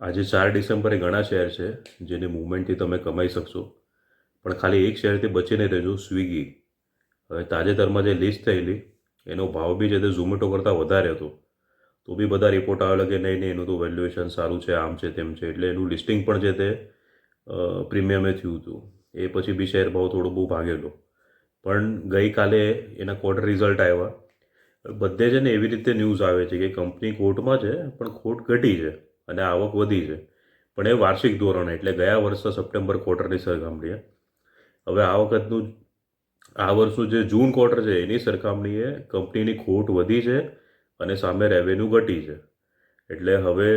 આજે 4 ડિસેમ્બરે ઘણા શેર છે જેની મૂવમેન્ટથી તમે કમાઈ શકશો, પણ ખાલી એક શેરથી બચીને રહેજો, સ્વિગી. હવે તાજેતરમાં જે લિસ્ટ થયેલી એનો ભાવ બી છે તે ઝોમેટો કરતાં વધારે હતો, તો બી બધા રિપોર્ટ આવેલા કે નહીં નહીં એનું તો વેલ્યુએશન સારું છે, આમ છે તેમ છે, એટલે એનું લિસ્ટિંગ પણ છે તે પ્રીમિયમે થયું હતું. એ પછી બી શેર ભાવ થોડો બહુ ભાગેલો. પણ ગઈકાલે એના ક્વાર્ટર રિઝલ્ટ આવ્યા. બધે છે ને એવી રીતે ન્યૂઝ આવે છે કે કંપની ખોટમાં છે પણ ખોટ ઘટી છે અને આવક વધી છે, પણ એ વાર્ષિક ધોરણે, એટલે ગયા વર્ષના સપ્ટેમ્બર ક્વાર્ટરની સરખામણીએ. હવે આ વર્ષનું જે જૂન ક્વાર્ટર છે એની સરખામણીએ કંપનીની ખોટ વધી છે અને સામે રેવન્યુ ઘટી છે. એટલે હવે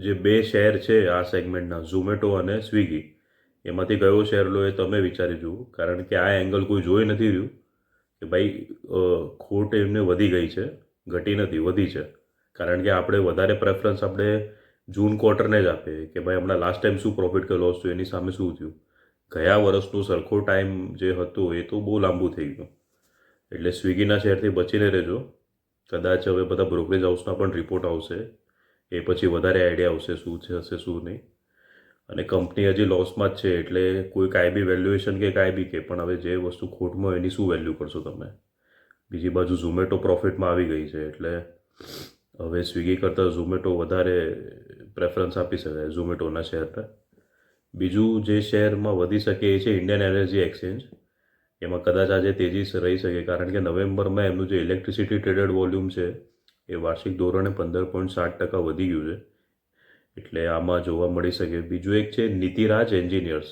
જે બે શેર છે આ સેગમેન્ટના, ઝોમેટો અને સ્વિગી, એમાંથી કયો શેર લો એ તમે વિચારી જુઓ, કારણ કે આ એંગલ કોઈ જોઈ નથી રહ્યું કે ભાઈ ખોટ એમને વધી ગઈ છે, ઘટી નથી, વધી છે. કારણ કે આપણે વધારે પ્રેફરન્સ આપણે જૂન ક્વાર્ટરને જ આપીએ કે ભાઈ હમણાં લાસ્ટ ટાઈમ શું પ્રોફિટ કે લોસ થયું, એની સામે શું થયું. ગયા વર્ષનું સરખો ટાઈમ જે હતો એ તો બહુ લાંબુ થઈ ગયું. એટલે સ્વિગીના શેરથી બચીને રહેજો. કદાચ હવે બધા બ્રોકરેજ હાઉસના પણ રિપોર્ટ આવશે, એ પછી વધારે આઈડિયા આવશે શું છે હશે શું નહીં. અને કંપની હજી લોસમાં જ છે, એટલે કોઈ કાંઈ બી વેલ્યુએશન કે કાંઈ બી કે, પણ હવે જે વસ્તુ ખોટમાં હોય એની શું વેલ્યુ કરશો તમે. બીજી બાજુ ઝોમેટો પ્રોફિટમાં આવી ગઈ છે, એટલે હવે સ્વિગી કરતાં ઝોમેટો વધારે પ્રેફરન્સ આપી શકાય ઝોમેટોના શેરને. બીજું જે શેરમાં વધી શકે એ છે ઇન્ડિયન એનર્જી એક્સચેન્જ. એમાં કદાચ આજે તેજી રહી શકે, કારણ કે નવેમ્બરમાં એમનું જે ઇલેક્ટ્રિસિટી ટ્રેડેડ વોલ્યુમ છે એ વાર્ષિક ધોરણે 15.7% વધી ગયું છે, એટલે આમાં જોવા મળી શકે. બીજું એક છે નીતિરાજ એન્જિનિયર્સ.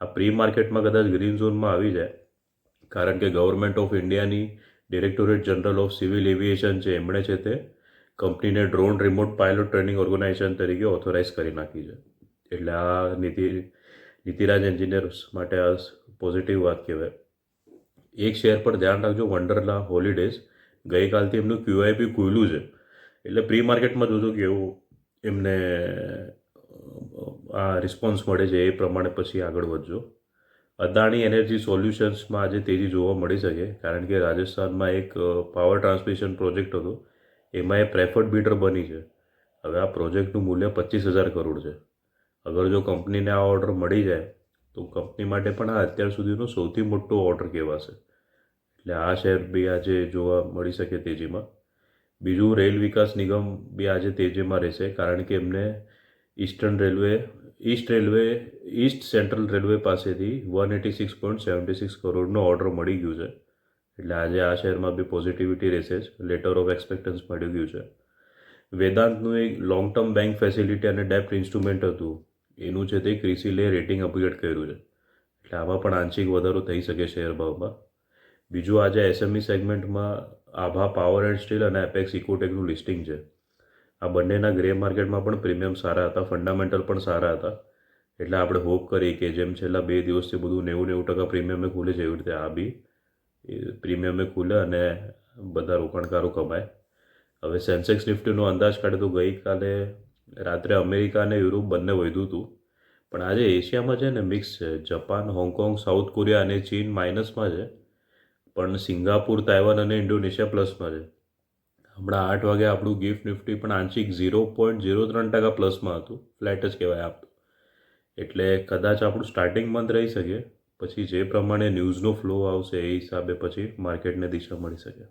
આ પ્રી માર્કેટમાં કદાચ ગ્રીન ઝોનમાં આવી જાય, કારણ કે ગવર્મેન્ટ ઓફ ઇન્ડિયાની directorate general of civil aviation છે એમણે છે તે company drone remote pilot training organisation તરીકે ઓથોરાઇઝ કરી નાખી છે. એટલે આ નીતિરાજ એન્જિનિયર્સ માટે આ પોઝિટિવ વાત કહેવાય. એક શેર પર ધ્યાન રાખજો, વન્ડરલા હોલિડેઝ. ગઈકાલથી એમનું ક્યુઆઈપી ખુલ્લું છે, એટલે પ્રી માર્કેટમાં જોજો કેવું એમને આ રિસ્પોન્સ મળે છે, એ પ્રમાણે પછી આગળ વધજો. અદાણી એનર્જી સોલ્યુશન્સમાં આજે તેજી જોવા મળી શકે, કારણ કે રાજસ્થાનમાં એક પાવર ટ્રાન્સમિશન પ્રોજેક્ટ હતો, એમાં એ પ્રેફર્ડ બીડર બની છે. હવે આ પ્રોજેક્ટનું મૂલ્ય 25,000 કરોડ છે. અગર જો કંપનીને આ ઓર્ડર મળી જાય તો કંપની માટે પણ આ અત્યાર સુધીનો સૌથી મોટો ઓર્ડર કહેવાશે. એટલે આ શેર બી આજે જોવા મળી શકે તેજીમાં. બીજું રેલ વિકાસ નિગમ બી આજે તેજીમાં રહેશે, કારણ કે એમને ઈસ્ટ સેન્ટ્રલ રેલવે પાસેથી 186.76 કરોડનો ઓર્ડર મળી ગયું છે. એટલે આજે આ શેરમાં બી પોઝિટિવિટી રહેશે જ, લેટર ઓફ એક્સપેક્ટન્સ મળી ગયું છે. વેદાંતનું એક લોંગ ટર્મ બેંક ફેસિલિટી અને ડેપ્ટ ઇન્સ્ટ્રુમેન્ટ હતું, એનું છે તે ક્રિસિલે રેટિંગ અપગ્રેડ કર્યું છે, એટલે આમાં પણ આંશિક વધારો થઈ શકે શેર ભાવમાં. બીજું આજે એસએમઈ સેગમેન્ટમાં આભા પાવર એન્ડ સ્ટીલ અને એપેક્સ ઇકોટેકનું લિસ્ટિંગ છે. આ બંનેના ગ્રે માર્કેટમાં પણ પ્રીમિયમ સારા હતા, ફંડામેન્ટલ પણ સારા હતા. એટલે આપણે હોપ કરીએ કે જેમ છેલ્લા 2 દિવસથી બધું 90% પ્રીમિયમે ખુલે છે, એવી રીતે આ બી પ્રીમિયમે ખુલે અને બધા રોકાણકારો કમાય. હવે સેન્સેક્સ નિફ્ટીનો અંદાજ કાઢે તો ગઈકાલે રાત્રે અમેરિકા અને યુરોપ બંને વધ્યું હતું, પણ આજે એશિયામાં છે ને મિક્સ છે. જાપાન, હોંગકોંગ, સાઉથ કોરિયા અને ચીન માઇનસમાં છે, પણ સિંગાપુર, તાઇવાન અને ઇન્ડોનેશિયા પ્લસમાં છે. હમણાં 8 વાગે આપણું ગિફ્ટ નિફ્ટી પણ આંશિક 0.03% પ્લસમાં હતું, ફ્લેટ જ કહેવાય આપતું. એટલે કદાચ આપણું સ્ટાર્ટિંગ મંથ રહી શકે, પછી જે પ્રમાણે ન્યૂઝનો ફ્લો આવશે એ હિસાબે પછી માર્કેટને દિશા મળી શકે.